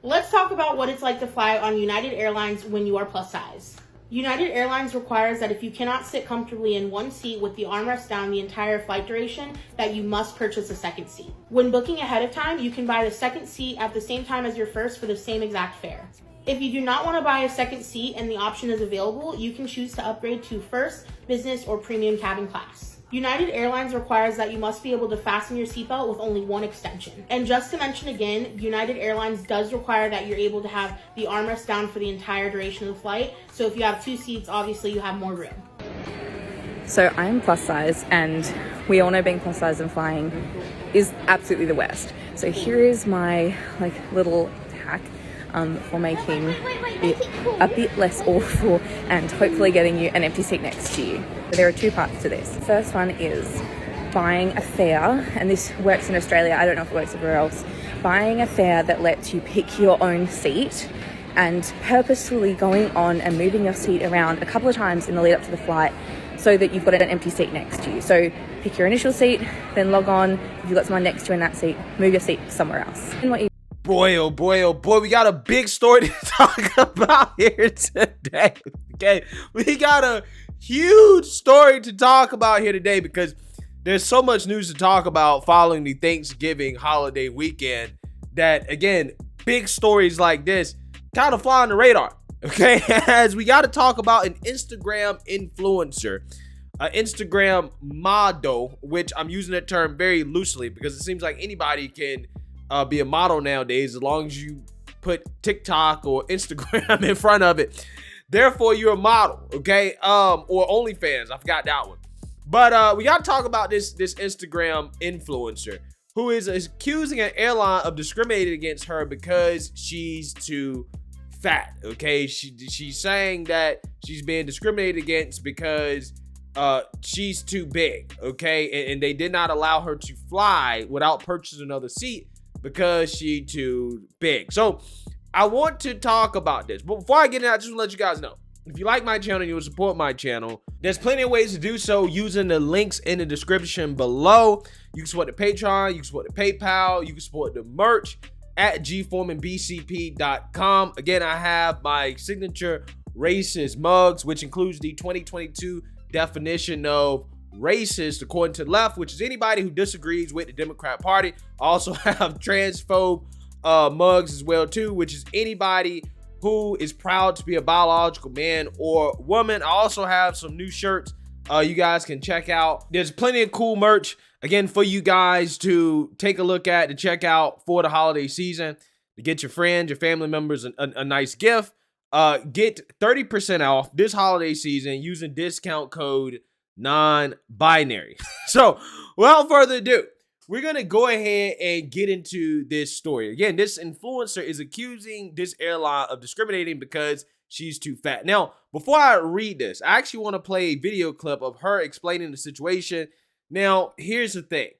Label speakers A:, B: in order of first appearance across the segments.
A: Let's talk about what it's like to fly on United Airlines when you are plus size. United Airlines requires that if you cannot sit comfortably in one seat with the armrest down the entire flight duration, that you must purchase a second seat. When booking ahead of time, you can buy the second seat at the same time as your first for the same exact fare. If you do not want to buy a second seat and the option is available, you can choose to upgrade to first, business, or premium cabin class. United Airlines requires that you must be able to fasten your seatbelt with only one extension. And just to mention again, United Airlines does require that you're able to have the armrest down for the entire duration of the flight. So if you have two seats, obviously you have more room.
B: So I'm plus size, and we all know being plus size and flying is absolutely the worst. So here is my little hack for making it a bit less awful and hopefully getting you an empty seat next to you. There are two parts to this. The first one is buying a fare, and this works in Australia, I don't know if it works everywhere else, buying a fare that lets you pick your own seat and purposefully going on and moving your seat around a couple of times in the lead up to the flight so that you've got an empty seat next to you. So pick your initial seat, then log on. If you've got someone next to you in that seat, move your seat somewhere else. And what you
C: Boy, oh boy, oh boy, we got a big story to talk about here today. Okay, we got a huge story to talk about here today because there's so much news to talk about following the Thanksgiving holiday weekend that, again, big stories like this kind of fly on the radar. Okay, as we got to talk about an Instagram influencer, an Instagram model, which I'm using that term very loosely because it seems like anybody can be a model nowadays as long as you put TikTok or Instagram in front of it. Therefore, you're a model, okay? Or OnlyFans. I forgot that one. But we got to talk about this Instagram influencer who is accusing an airline of discriminating against her because she's too fat, okay? She's saying that she's being discriminated against because she's too big, okay? And they did not allow her to fly without purchasing another seat because she too big. So I want to talk about this, but before I get in, I just want to let you guys know, if you like my channel and you will support my channel, there's plenty of ways to do so using the links in the description below. You can support the Patreon, you can support the PayPal, you can support the merch at gforemanbcp.com. Again, I have my signature racist mugs, which includes the 2022 definition of racist according to the left, which is anybody who disagrees with the Democrat Party. I also have transphobe mugs as well too, which is anybody who is proud to be a biological man or woman. I also have some new shirts you guys can check out. There's plenty of cool merch again for you guys to take a look at, to check out for the holiday season, to get your friends, your family members a nice gift. Get 30% off this holiday season using discount code non-binary. So without further ado, we're gonna go ahead and get into this story. Again, this influencer is accusing this airline of discriminating because she's too fat. Now, before I read this, I actually want to play a video clip of her explaining the situation. Now, here's the thing.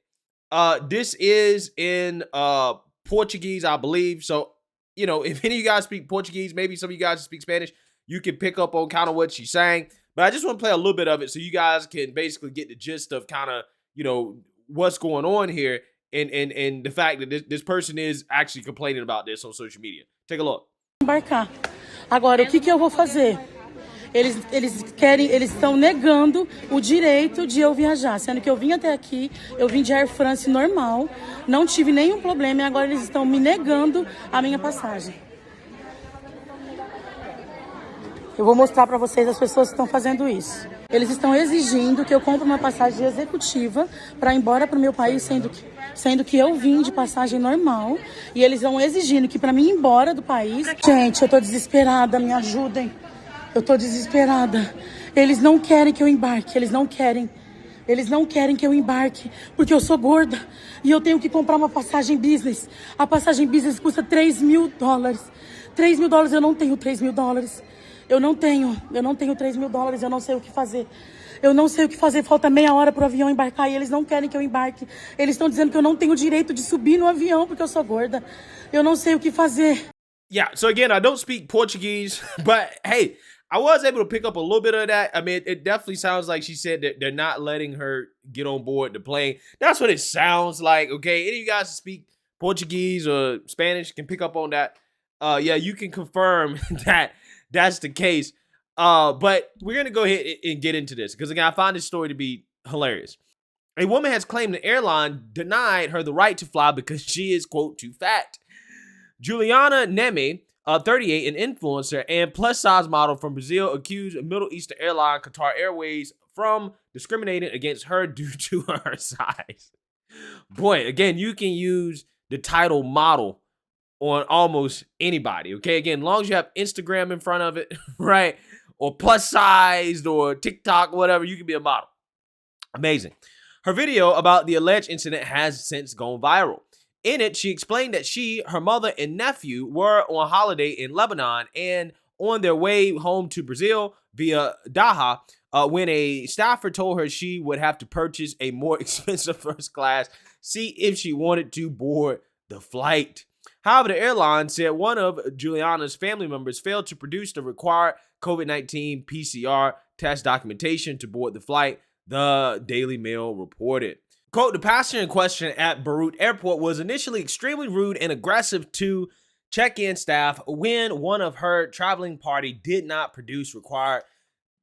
C: This is in Portuguese, I believe. So, you know, if any of you guys speak Portuguese, maybe some of you guys speak Spanish, you can pick up on kind of what she's saying. But I just want to play a little bit of it so you guys can basically get the gist of kind of, you know, what's going on here and the fact that this person is actually complaining about this on social media. Take a look.
D: Embarcar. Agora, o que eu vou fazer? Eles estão negando o direito de eu viajar, sendo que eu vim até aqui, eu vim de Air France normal, não tive nenhum problema e agora eles estão me negando a minha passagem. Eu vou mostrar para vocês as pessoas que estão fazendo isso. Eles estão exigindo que eu compre uma passagem executiva para ir embora para o meu país, sendo que eu vim de passagem normal. E eles estão exigindo que para mim ir embora do país... Gente, eu tô desesperada, me ajudem. Eu tô desesperada. Eles não querem que eu embarque, eles não querem. Eles não querem que eu embarque, porque eu sou gorda. E eu tenho que comprar uma passagem business. A passagem business custa $3.000. $3.000, eu não tenho $3.000. Eu não tenho $3.000, eu não sei o que fazer. Eu não sei o que fazer, falta meia hora pro avião embarcar e eles não querem que eu embarque. Eles estão dizendo que eu não tenho direito de subir no avião porque eu sou gorda. Eu não sei o que fazer.
C: Yeah, so again, I don't speak Portuguese, but hey, I was able to pick up a little bit of that. I mean, it definitely sounds like she said that they're not letting her get on board the plane. That's what it sounds like, okay? Any of you guys who speak Portuguese or Spanish can pick up on that. Yeah, you can confirm that that's the case. But we're gonna go ahead and get into this because again, I find this story to be hilarious. A woman has claimed the airline denied her the right to fly because she is, quote, too fat. Juliana Nehme, 38, an influencer and plus-size model from Brazil, accused a Middle Eastern airline, Qatar Airways, from discriminating against her due to her size. Boy, again, you can use the title model on almost anybody, okay? Again, as long as you have Instagram in front of it, right? Or plus-sized or TikTok, whatever, you can be a model. Amazing. Her video about the alleged incident has since gone viral. In it, she explained that she, her mother, and nephew were on holiday in Lebanon and on their way home to Brazil via Doha when a staffer told her she would have to purchase a more expensive first class seat if she wanted to board the flight. However, the airline said one of Juliana's family members failed to produce the required COVID-19 PCR test documentation to board the flight, the Daily Mail reported. Quote, the passenger in question at Beirut Airport was initially extremely rude and aggressive to check-in staff when one of her traveling party did not produce required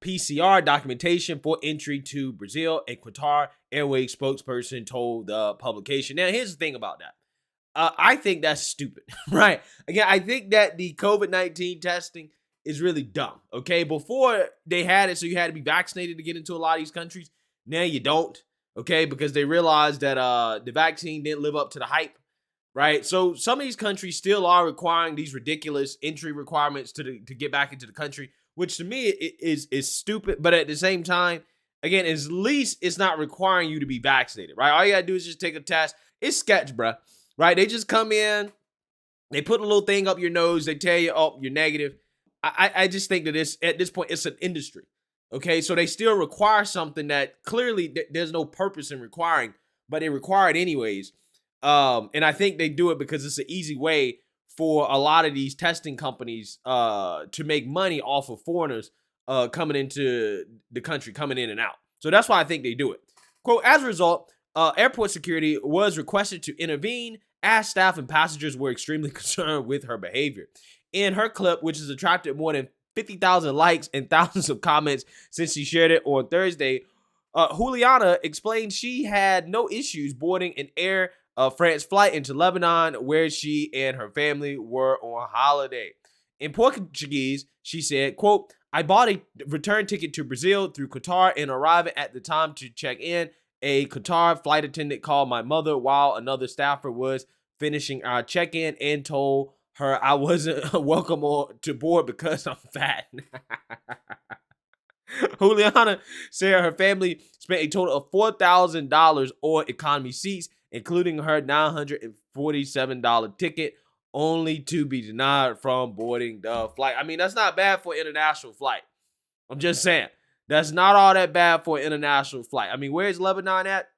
C: PCR documentation for entry to Brazil, a Qatar Airways spokesperson told the publication. Now, here's the thing about that. I think that's stupid, right? Again, I think that the COVID-19 testing is really dumb, okay? Before they had it, so you had to be vaccinated to get into a lot of these countries. Now you don't, okay? Because they realized that the vaccine didn't live up to the hype, right? So some of these countries still are requiring these ridiculous entry requirements to get back into the country, which to me is stupid. But at the same time, again, at least it's not requiring you to be vaccinated, right? All you gotta do is just take a test. It's sketch, bruh. Right? They just come in, they put a little thing up your nose, they tell you, oh, you're negative. I just think that at this point, it's an industry. Okay, so they still require something that clearly there's no purpose in requiring, but they require it anyways. And I think they do it because it's an easy way for a lot of these testing companies to make money off of foreigners coming into the country, coming in and out. So that's why I think they do it. Quote, as a result, airport security was requested to intervene as staff and passengers were extremely concerned with her behavior. In her clip, which has attracted more than 50,000 likes and thousands of comments since she shared it on Thursday, Juliana explained she had no issues boarding an Air France flight into Lebanon, where she and her family were on holiday. In Portuguese, she said, quote, I bought a return ticket to Brazil through Qatar and arriving at the time to check in. A Qatar flight attendant called my mother while another staffer was finishing our check-in and told her I wasn't welcome to board because I'm fat. Juliana said her family spent a total of $4,000 on economy seats, including her $947 ticket, only to be denied from boarding the flight. I mean, that's not bad for an international flight. I'm just saying. That's not all that bad for an international flight. I mean, where's Lebanon at?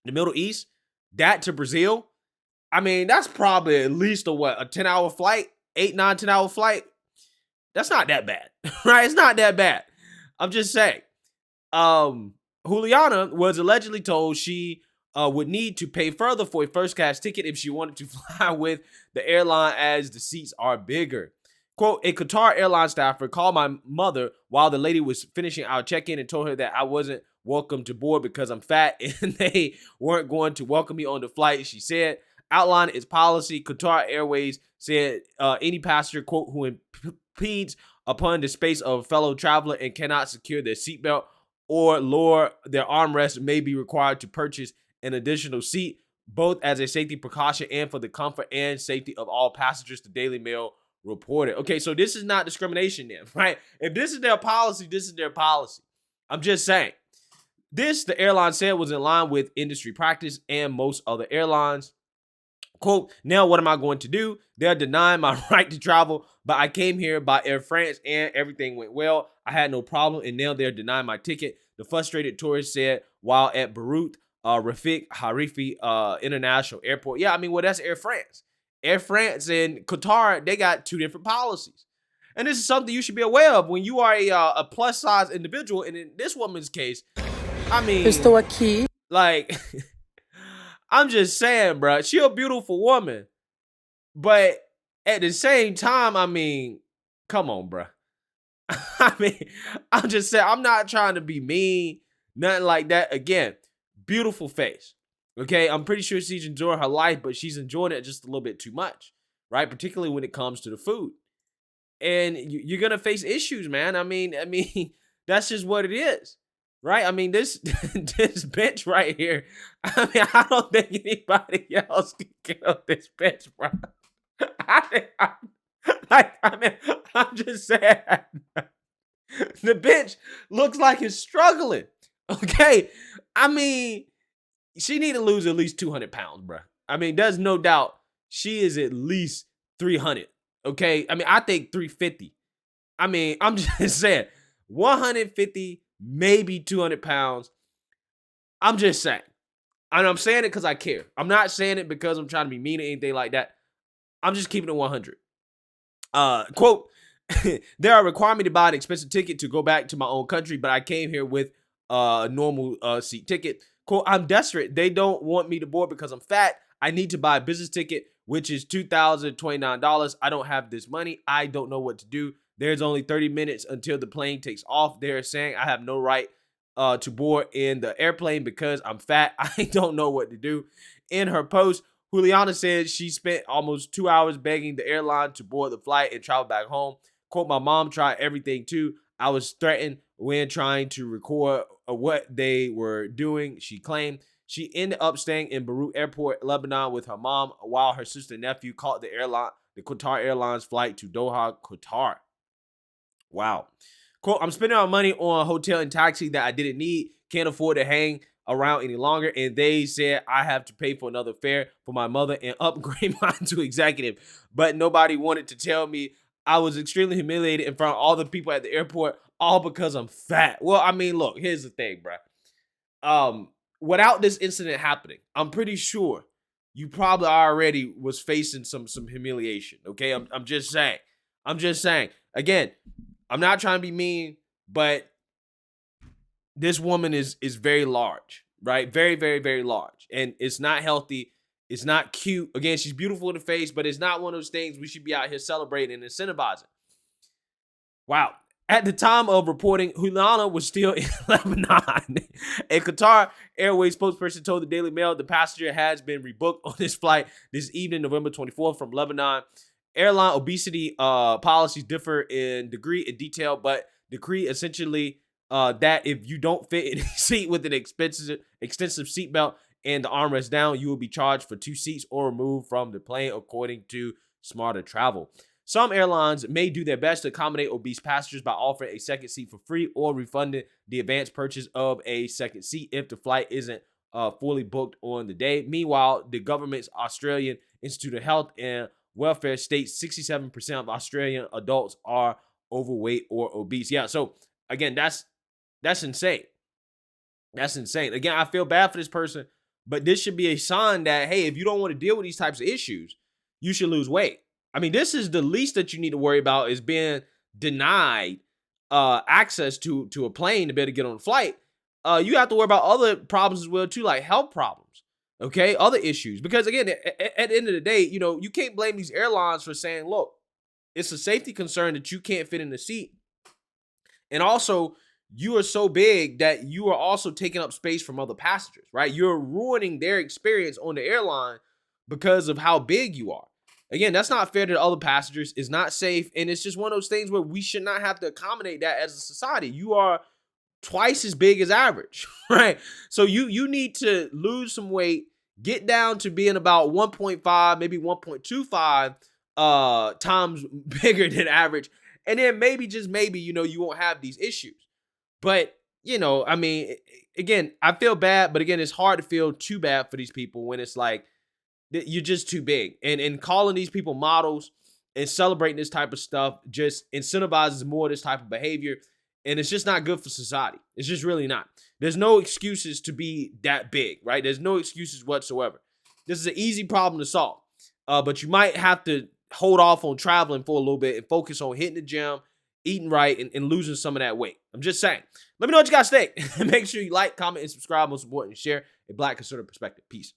C: The Middle East? That to Brazil? I mean, that's probably at least a 10-hour flight? 8, 9, 10-hour flight? That's not that bad, right? It's not that bad. I'm just saying. Juliana was allegedly told she would need to pay further for a first-class ticket if she wanted to fly with the airline as the seats are bigger. Quote, a Qatar Airline staffer called my mother while the lady was finishing our check-in and told her that I wasn't welcome to board because I'm fat and they weren't going to welcome me on the flight. She said, outlined its policy. Qatar Airways said any passenger, quote, who impedes upon the space of a fellow traveler and cannot secure their seatbelt or lower their armrest may be required to purchase an additional seat, both as a safety precaution and for the comfort and safety of all passengers, the Daily Mail reported. Okay, so this is not discrimination then, right? If this is their policy, this is their policy. I'm just saying. This, the airline said, was in line with industry practice and most other airlines. Quote, now what am I going to do? They're denying my right to travel, but I came here by Air France and everything went well. I had no problem, and now they're denying my ticket. The frustrated tourist said while at Beirut, Rafik Harifi International Airport. Yeah, I mean, well, that's Air France. Air France and Qatar, they got two different policies. And this is something you should be aware of when you are a plus-size individual. And in this woman's case, I mean,
D: Estou aqui.
C: like, I'm just saying, bro, she a beautiful woman. But at the same time, I mean, come on, bruh. I mean, I'm just saying, I'm not trying to be mean, nothing like that. Again, beautiful face. Okay, I'm pretty sure she's enjoying her life, but she's enjoying it just a little bit too much, right? Particularly when it comes to the food. And you're gonna face issues, man. I mean, that's just what it is, right? I mean, this this bench right here. I mean, I don't think anybody else can get up this bench, bro. I'm just saying, the bench looks like it's struggling. Okay, I mean, she need to lose at least 200 pounds, bro. I mean, there's no doubt she is at least 300. Okay, I mean, I think 350. I mean, I'm just saying, 150, maybe 200 pounds. I'm just saying. And I'm saying it because I care. I'm not saying it because I'm trying to be mean or anything like that. I'm just keeping it 100. Quote, there are requiring me to buy an expensive ticket to go back to my own country, but I came here with a normal seat ticket. Quote, I'm desperate. They don't want me to board because I'm fat. I need to buy a business ticket, which is $2,029. I don't have this money. I don't know what to do. There's only 30 minutes until the plane takes off. They're saying I have no right to board in the airplane because I'm fat. I don't know what to do. In her post, Juliana said she spent almost 2 hours begging the airline to board the flight and travel back home. Quote, my mom tried everything too. I was threatened when trying to record what they were doing, she claimed. She ended up staying in Beirut Airport, Lebanon with her mom while her sister and nephew caught the Qatar Airlines flight to Doha, Qatar. Wow. Quote, I'm spending our money on a hotel and taxi that I didn't need. Can't afford to hang around any longer. And they said I have to pay for another fare for my mother and upgrade mine to executive. But nobody wanted to tell me. I was extremely humiliated in front of all the people at the airport, all because I'm fat. Well, I mean, look, here's the thing, bro. Without this incident happening, I'm pretty sure you probably already was facing some humiliation. Okay, I'm just saying. I'm just saying. Again, I'm not trying to be mean, but this woman is very large, right? Very, very, very large, and it's not healthy. It's not cute. Again, she's beautiful in the face, but it's not one of those things we should be out here celebrating and incentivizing. Wow. At the time of reporting, Juliana was still in Lebanon. A Qatar Airways spokesperson told the Daily Mail the passenger has been rebooked on this flight this evening, November 24th, from Lebanon. Airline obesity policies differ in degree and detail, but decree essentially that if you don't fit in a seat with an extensive seatbelt and the armrest down, you will be charged for 2 seats or removed from the plane, according to Smarter Travel. Some airlines may do their best to accommodate obese passengers by offering a second seat for free or refunding the advance purchase of a second seat if the flight isn't fully booked on the day. Meanwhile, the government's Australian Institute of Health and Welfare states 67% of Australian adults are overweight or obese. Yeah, so again, that's insane. That's insane. Again, I feel bad for this person, but this should be a sign that, hey, if you don't want to deal with these types of issues, you should lose weight. I mean, this is the least that you need to worry about, is being denied access to a plane to be able to get on a flight. You have to worry about other problems as well too, like health problems, okay, other issues. Because again, at the end of the day, you know, you can't blame these airlines for saying, look, it's a safety concern that you can't fit in the seat. And also, you are so big that you are also taking up space from other passengers, right? You're ruining their experience on the airline because of how big you are. Again, that's not fair to the other passengers. It's not safe. And it's just one of those things where we should not have to accommodate that as a society. You are twice as big as average, right? So you need to lose some weight, get down to being about 1.5, maybe 1.25 times bigger than average. And then maybe, just maybe, you know, you won't have these issues. But, you know, I mean, again, I feel bad, but again, it's hard to feel too bad for these people when it's like, you're just too big. And calling these people models and celebrating this type of stuff just incentivizes more of this type of behavior. And it's just not good for society. It's just really not. There's no excuses to be that big, right? There's no excuses whatsoever. This is an easy problem to solve. But you might have to hold off on traveling for a little bit and focus on hitting the gym, eating right, and losing some of that weight. I'm just saying. Let me know what you guys think. Make sure you like, comment, and subscribe. Most important, share a Black conservative perspective. Peace.